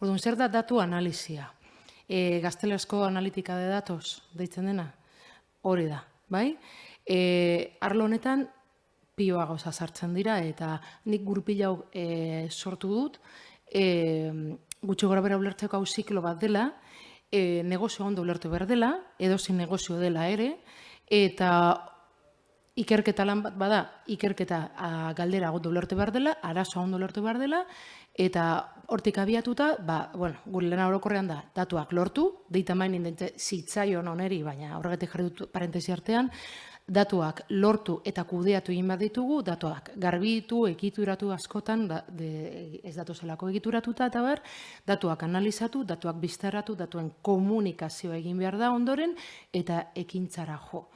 Orduan, zer da datu analizia? Gaztelezko analitika de datos, deitzen dena, hori da, bai? Arlo honetan, pioa gauza sartzen dira, eta nik gurpila hau sortu dut, gutxi gora bera ulertzeko hau ziklo bat dela, negozio ondo ulertu behar dela, edozein negozio dela ere, eta ikerketa lan bat bada, ikerketa galdera ondo ulertu behar dela, arazoa ondo ulertu behar dela, eta hortik abiatuta, gure lana orokorrean da, datuak lortu, data mining zitzaion oneri, baina horregatik jarri dut parentesi artean, datuak lortu eta kudeatu egin bat ditugu, datuak garbitu, egituratu askotan, ez datozelako egituratuta, eta ber, datuak analizatu, datuak biztaratu, datuen komunikazioa egin behar da ondoren, eta ekintzara jo.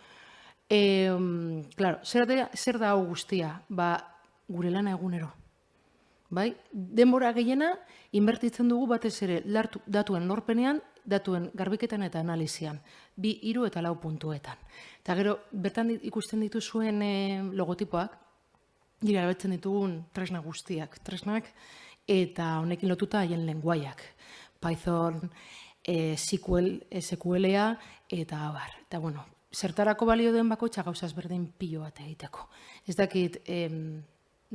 Claro, zer da hau guztia? Gure lana egunero. Denbora gehiena, inbertitzen dugu batez ere datuen lorpenean, datuen garbiketan eta analizian. 2, 3 eta 4 puntuetan. Eta gero, bertan ikusten dituzuen logotipoak, gira erabiltzen ditugun tresna guztiak. Tresnak eta honekin lotuta haien lenguaiak. Python, SQL-a eta abar. Eta bueno, zertarako balio den bakoitza gauzaz berdin pilo bat egiteko. Ez dakit,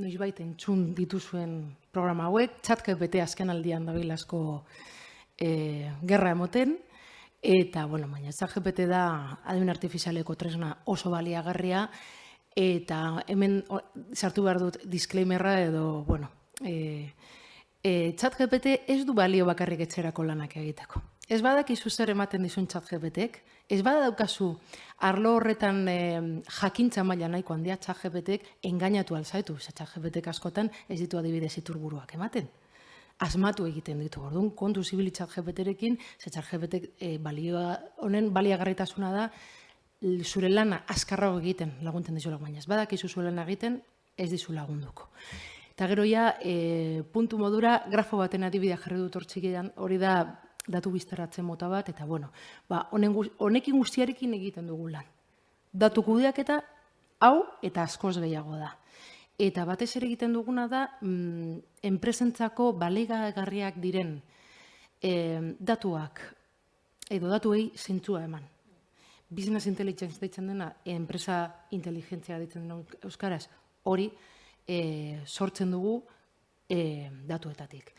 noizbait entzun dituzuen programa hauek, ChatGPT azken aldian dabil asko gerra emoten, eta, baina ChatGPT da adimen artifizialeko tresna oso baliagarria, eta hemen sartu behar dut disclaimerra edo, ChatGPT ez du balio bakarrik etxerako lanak egiteko. Ez badakizu zer ematen dizun ChatGPTek, ez badaukazu arlo horretan jakintza maila nahiko handia ChatGPTek engainatu alzaitu. ChatGPTek askotan ez ditu adibidez iturburuak ematen. Asmatu egiten ditu. Orduan, kontu zibili ChatGPTerekin, ChatGPTek honen baliagarritasuna da zure lana azkarrago egiten laguntzen dizulak, baina ez badakizu zure lana egiten ez dizu lagunduko. Eta gero ja, puntu modura, grafo baten adibidea jarri dut hortxikian, hori da datu biztaratzen mota bat, eta honekin guztiarekin egiten dugu lan. Datu kudeaketa hau eta askoz gehiago da. Eta batez ere egiten duguna da, enpresentzako baliagarriak diren datuak, edo datuei zentzua eman. Business intelligence deitzen dena, enpresa inteligentzia deitzen dena euskaraz, hori sortzen dugu datuetatik.